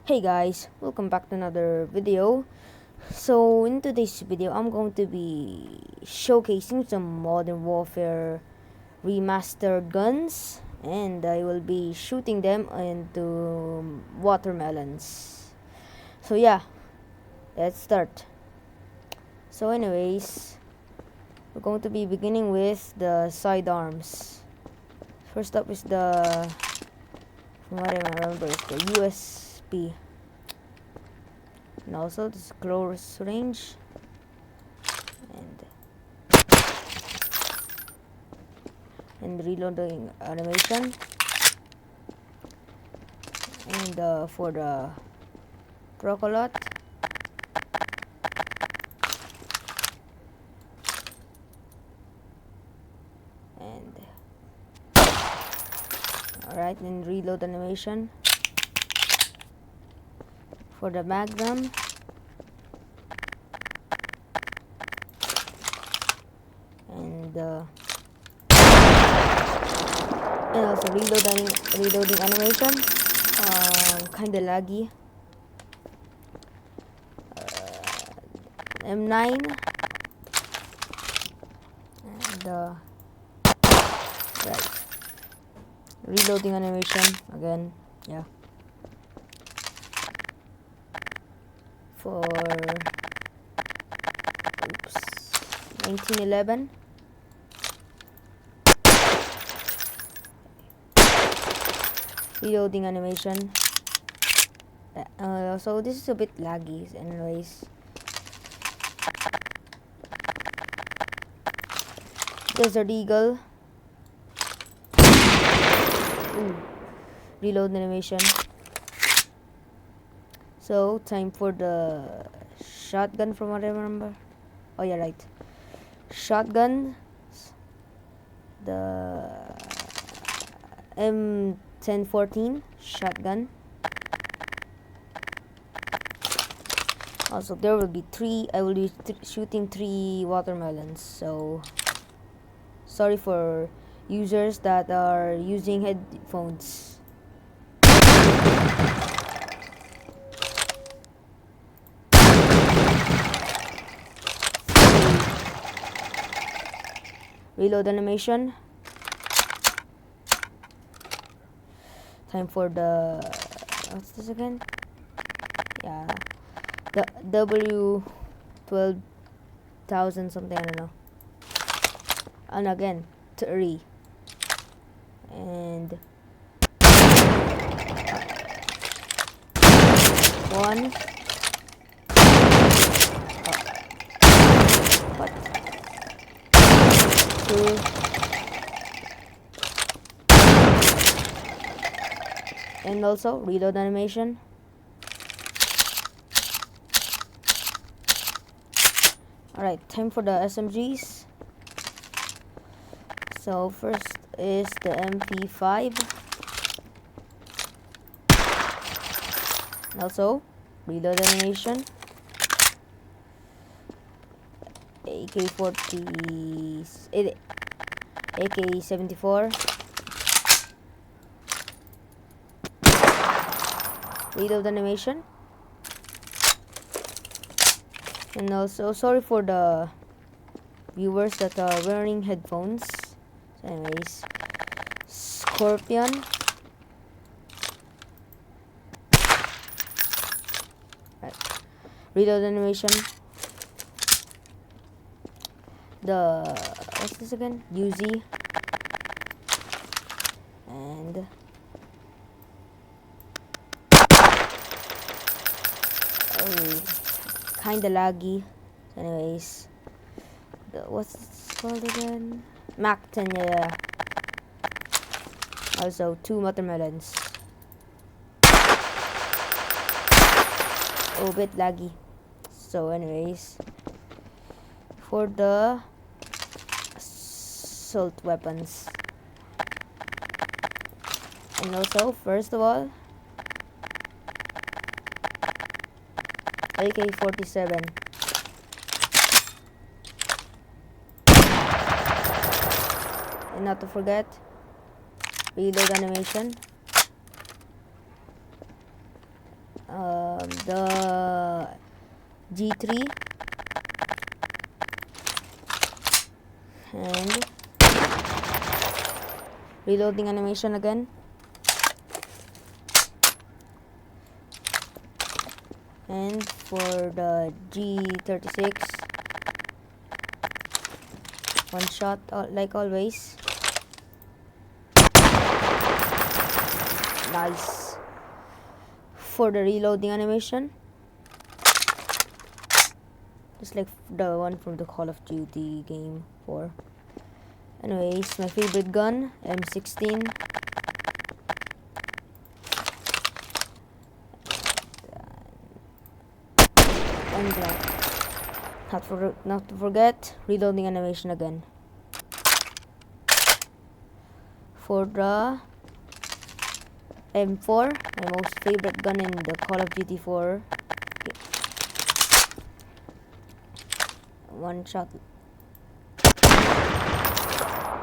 Hey guys, welcome back to another video. So in today's video, I'm going to be showcasing some Modern Warfare remastered guns, and I will be shooting them into watermelons. So yeah, let's start. So anyways, we're going to be beginning with the sidearms. First up is from what I remember, is the USB. And also this close range, and reloading animation, and for the Procolot, and alright, and reload animation for the Magnum, and also reloading animation, kinda laggy. M9, and right, reloading animation again, yeah, for 1911, reloading animation. So this is a bit laggy anyways. Desert Eagle. Ooh. Reload animation. So time for the shotgun, from what I remember. Oh yeah, right. Shotgun. The M1014 shotgun. Also, there will be I will be shooting 3 watermelons. So sorry for users that are using headphones. Reload animation. Time for the, what's this again? Yeah, the W12,000 something, I don't know. And again 3, and 1. What? 2. And also reload animation. Alright, time for the SMGs. So first is the MP5. And also reload animation. AK-74. Reload animation. And also, sorry for the viewers that are wearing headphones. So anyways, Scorpion. Right. Reload animation. The, what's this again? Uzi. And kinda laggy. Anyways, what's this called again? Mac 10, yeah. Also 2 watermelons. Oh, a bit laggy. So anyways, for the assault weapons, and also first of all, AK-47. And not to forget, reload animation. the G3, and reloading animation again, and for the G36, one shot like always. Nice. For the reloading animation, just like the one from the Call of Duty game 4. Anyways, my favorite gun, M16. And not to forget, reloading animation again. For the M4, my most favorite gun in the Call of Duty 4. One shot.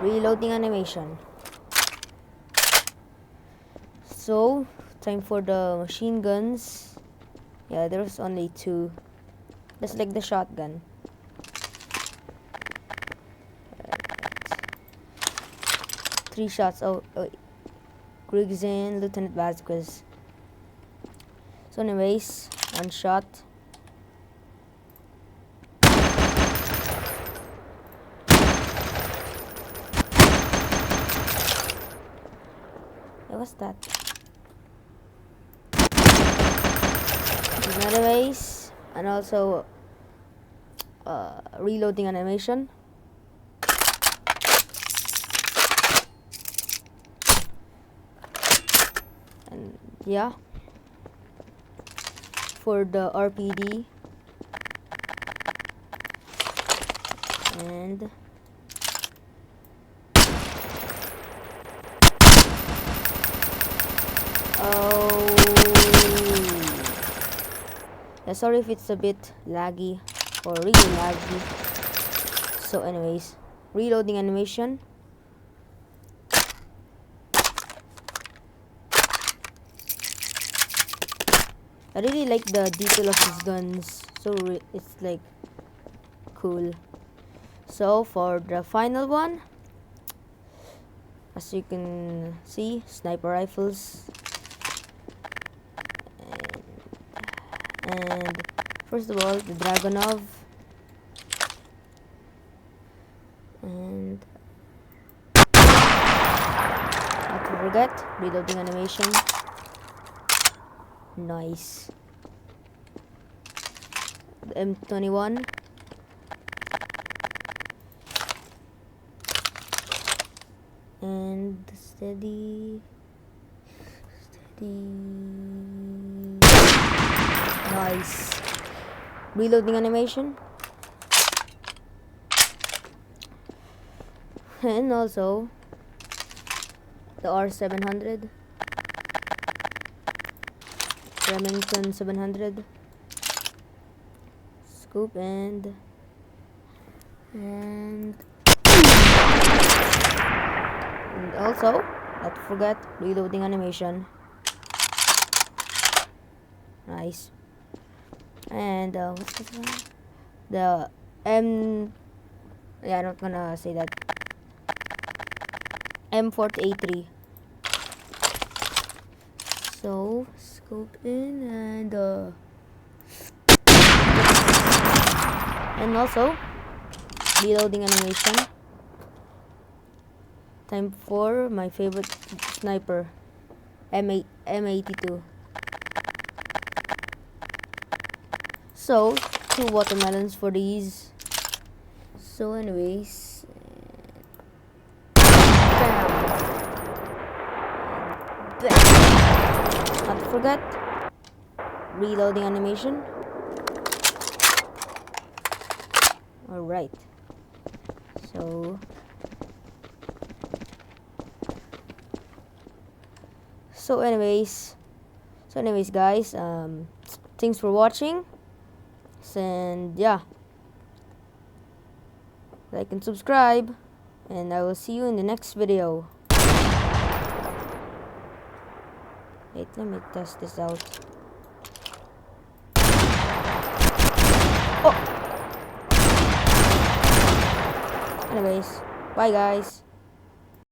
Reloading animation. So, time for the machine guns. Yeah, there's only 2. Just like the shotgun. Right. 3 shots. Oh, Griggs and Lieutenant Vasquez. So anyways, one shot. What's that? Anyways, and also reloading animation. And yeah, for the RPD, and yeah, sorry if it's a bit laggy or really laggy. So anyways, reloading animation. I really like the detail of these guns, so it's like cool. So for the final one, as you can see, sniper rifles. And first of all, the Dragonov, and not to forget, reloading animation. Nice. The M21. And steady. Nice. Reloading animation. And also the R700. Remington 700. Scoop and also, not to forget, reloading animation. Nice. And what's this one? The yeah, I'm not gonna say that. M40A3. So scope in and also reloading animation. Time for my favorite sniper, M82. So 2 watermelons for these. So anyways, bam. Not to forget, reloading animation. Alright. So anyways guys, thanks for watching, and yeah, like and subscribe, and I will see you in the next video. Wait, let me test this out. Anyways, bye guys.